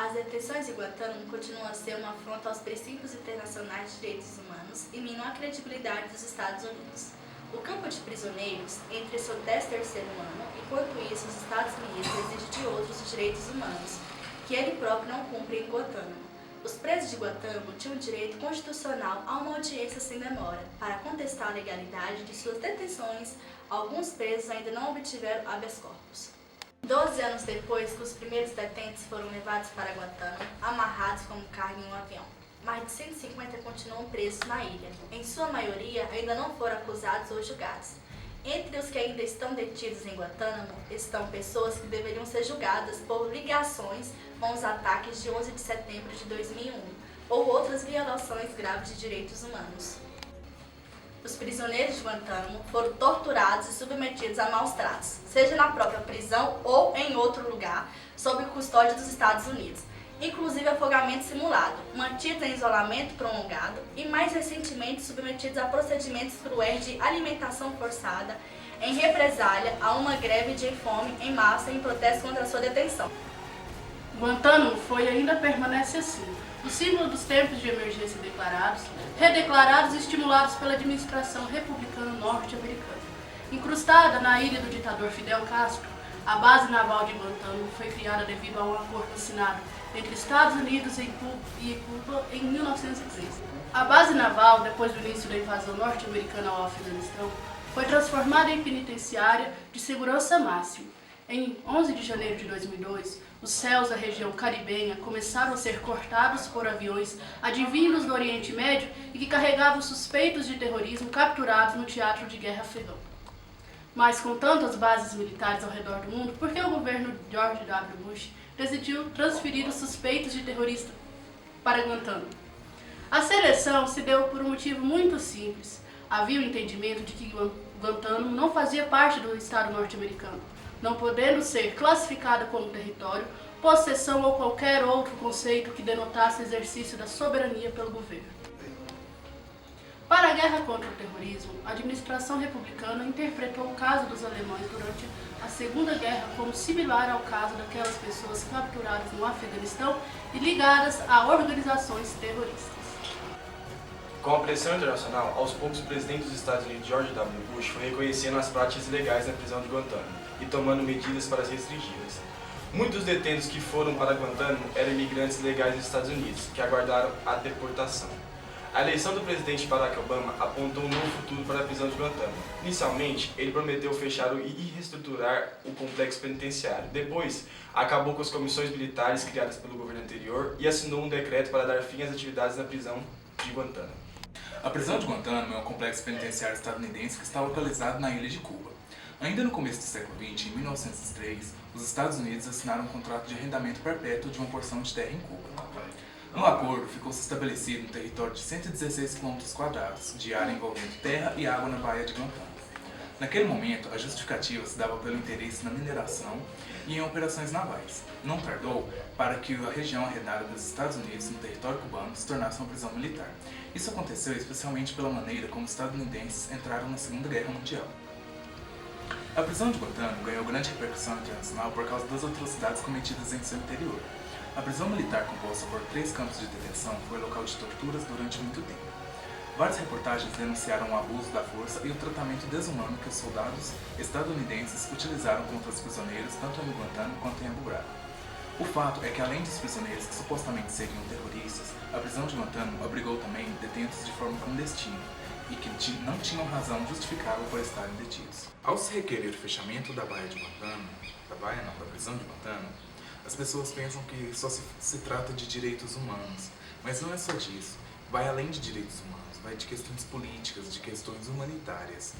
As detenções em Guantánamo continuam a ser uma afronta aos princípios internacionais de direitos humanos e minam a credibilidade dos Estados Unidos. O campo de prisioneiros entre seu 13º ano, enquanto isso os Estados Unidos exigem de outros os direitos humanos, que ele próprio não cumpre em Guantánamo. Os presos de Guantánamo tinham direito constitucional a uma audiência sem demora, para contestar a legalidade de suas detenções. Alguns presos ainda não obtiveram habeas corpus. 12 anos depois que os primeiros detentos foram levados para Guantánamo, amarrados como carne em um avião, mais de 150 continuam presos na ilha. Em sua maioria, ainda não foram acusados ou julgados. Entre os que ainda estão detidos em Guantánamo estão pessoas que deveriam ser julgadas por ligações com os ataques de 11 de setembro de 2001 ou outras violações graves de direitos humanos. Os prisioneiros de Guantánamo foram torturados e submetidos a maus tratos, seja na própria prisão ou em outro lugar, sob custódia dos Estados Unidos, inclusive afogamento simulado, mantidos em isolamento prolongado e, mais recentemente, submetidos a procedimentos cruéis de alimentação forçada, em represália a uma greve de fome em massa em protesto contra a sua detenção. Guantánamo foi e ainda permanece assim, o símbolo dos tempos de emergência declarados, redeclarados e estimulados pela administração republicana norte-americana. Incrustada na ilha do ditador Fidel Castro, a base naval de Guantánamo foi criada devido a um acordo assinado entre Estados Unidos e Cuba em 1913. A base naval, depois do início da invasão norte-americana ao Afeganistão, foi transformada em penitenciária de segurança máxima. Em 11 de janeiro de 2002, os céus da região caribenha começaram a ser cortados por aviões advindos do Oriente Médio e que carregavam suspeitos de terrorismo capturados no teatro de guerra afegão. Mas com tantas bases militares ao redor do mundo, por que o governo George W. Bush decidiu transferir os suspeitos de terrorista para Guantánamo? A seleção se deu por um motivo muito simples. Havia o entendimento de que Guantánamo não fazia parte do Estado norte-americano, não podendo ser classificada como território, possessão ou qualquer outro conceito que denotasse exercício da soberania pelo governo. Para a guerra contra o terrorismo, a administração republicana interpretou o caso dos alemães durante a Segunda Guerra como similar ao caso daquelas pessoas capturadas no Afeganistão e ligadas a organizações terroristas. Com a pressão internacional, aos poucos o presidente dos Estados Unidos, George W. Bush, foi reconhecendo as práticas ilegais na prisão de Guantánamo e tomando medidas para as restringi-las. Muitos detentos que foram para Guantánamo eram imigrantes legais dos Estados Unidos, que aguardaram a deportação. A eleição do presidente Barack Obama apontou um novo futuro para a prisão de Guantánamo. Inicialmente, ele prometeu fechar e reestruturar o complexo penitenciário. Depois, acabou com as comissões militares criadas pelo governo anterior e assinou um decreto para dar fim às atividades na prisão de Guantánamo. A prisão de Guantánamo é um complexo penitenciário estadunidense que está localizado na ilha de Cuba. Ainda no começo do século XX, em 1903, os Estados Unidos assinaram um contrato de arrendamento perpétuo de uma porção de terra em Cuba. No acordo, ficou-se estabelecido um território de 116 km² de área envolvendo terra e água na Baía de Guantánamo. Naquele momento, a justificativa se dava pelo interesse na mineração e em operações navais. Não tardou para que a região arrendada dos Estados Unidos no território cubano se tornasse uma prisão militar. Isso aconteceu especialmente pela maneira como os estadunidenses entraram na Segunda Guerra Mundial. A prisão de Guantánamo ganhou grande repercussão internacional por causa das atrocidades cometidas em seu interior. A prisão militar, composta por 3 campos de detenção, foi local de torturas durante muito tempo. Várias reportagens denunciaram o abuso da força e o tratamento desumano que os soldados estadunidenses utilizaram contra os prisioneiros, tanto em Guantánamo quanto em Abu Ghraib. O fato é que, além dos prisioneiros que supostamente seriam terroristas, a prisão de Guantánamo abrigou também detentos de forma clandestina e que não tinham razão justificável por estarem detidos. Ao se requerer o fechamento da Baía de Guantánamo, da prisão de Guantánamo, as pessoas pensam que só se trata de direitos humanos, mas não é só disso. Vai além de direitos humanos, vai de questões políticas, de questões humanitárias.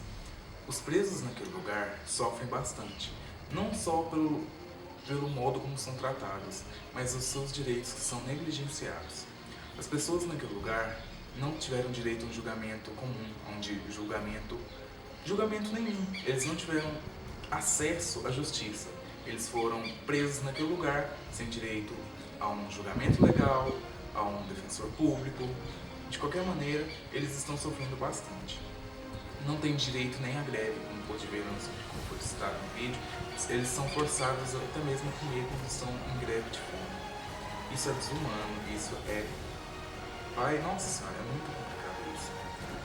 Os presos naquele lugar sofrem bastante, não só pelo modo como são tratados, mas os seus direitos que são negligenciados. As pessoas naquele lugar não tiveram direito a um julgamento comum, onde julgamento nenhum. Eles não tiveram acesso à justiça. Eles foram presos naquele lugar sem direito a um julgamento legal, a um defensor público. De qualquer maneira, eles estão sofrendo bastante. Não têm direito nem à greve, como pode ver, como foi citado no vídeo. Eles são forçados até mesmo a comer quando estão em greve de fome. Isso é desumano, isso é... Nossa senhora, é muito complicado isso.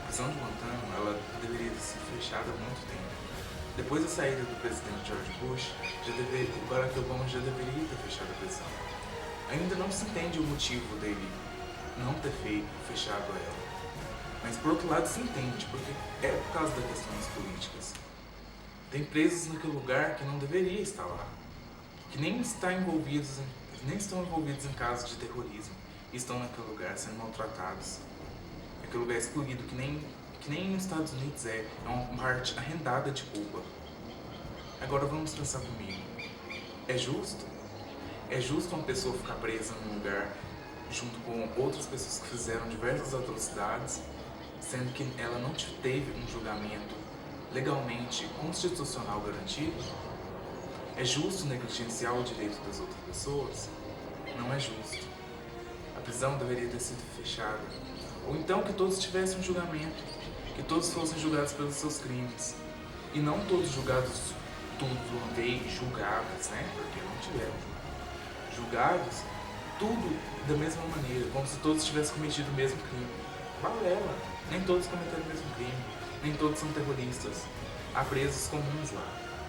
A prisão de Guantánamo, ela deveria ter sido fechada há muito tempo. Depois da saída do presidente George Bush, o Barack Obama já deveria ter fechado a prisão. Ainda não se entende o motivo dele não ter fechado ela. Mas por outro lado se entende, porque é por causa das questões políticas. Tem presos naquele lugar que não deveria estar lá, que nem estão envolvidos em casos de terrorismo, e estão naquele lugar sendo maltratados. Aquele lugar excluído, que nem nos Estados Unidos é uma parte arrendada de Cuba. Agora vamos pensar comigo. É justo? É justo uma pessoa ficar presa num lugar junto com outras pessoas que fizeram diversas atrocidades, sendo que ela não teve um julgamento legalmente constitucional garantido? É justo negligenciar o direito das outras pessoas? Não é justo. A prisão deveria ter sido fechada. Ou então que todos tivessem um julgamento, que todos fossem julgados pelos seus crimes. E não todos julgados tudo de uma vez, julgados, né? Porque não tiveram julgados, tudo da mesma maneira, como se todos tivessem cometido o mesmo crime. Balela. Nem todos cometeram o mesmo crime. Nem todos são terroristas. Há presos comuns lá.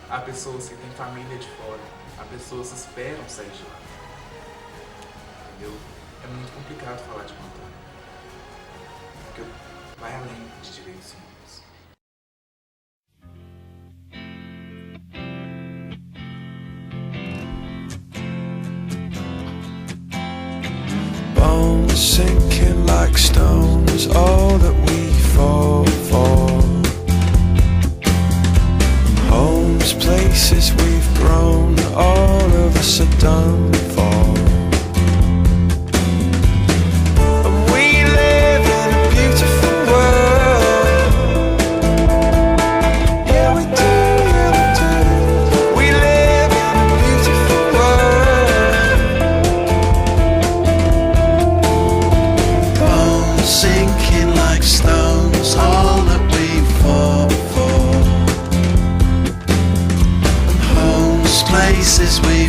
Há pessoas que têm família de fora. Há pessoas que esperam sair de lá. Entendeu? É muito complicado falar de Guantánamo. Porque vai além de direitos humanos. Bones sinking like stones, all that we fall for. Homes, places we've grown, all of us are done for. And we live in a beautiful world. Yeah, we do, yeah, we do. We live in a beautiful world. Bones sinking like stones, all that we fall for. Places we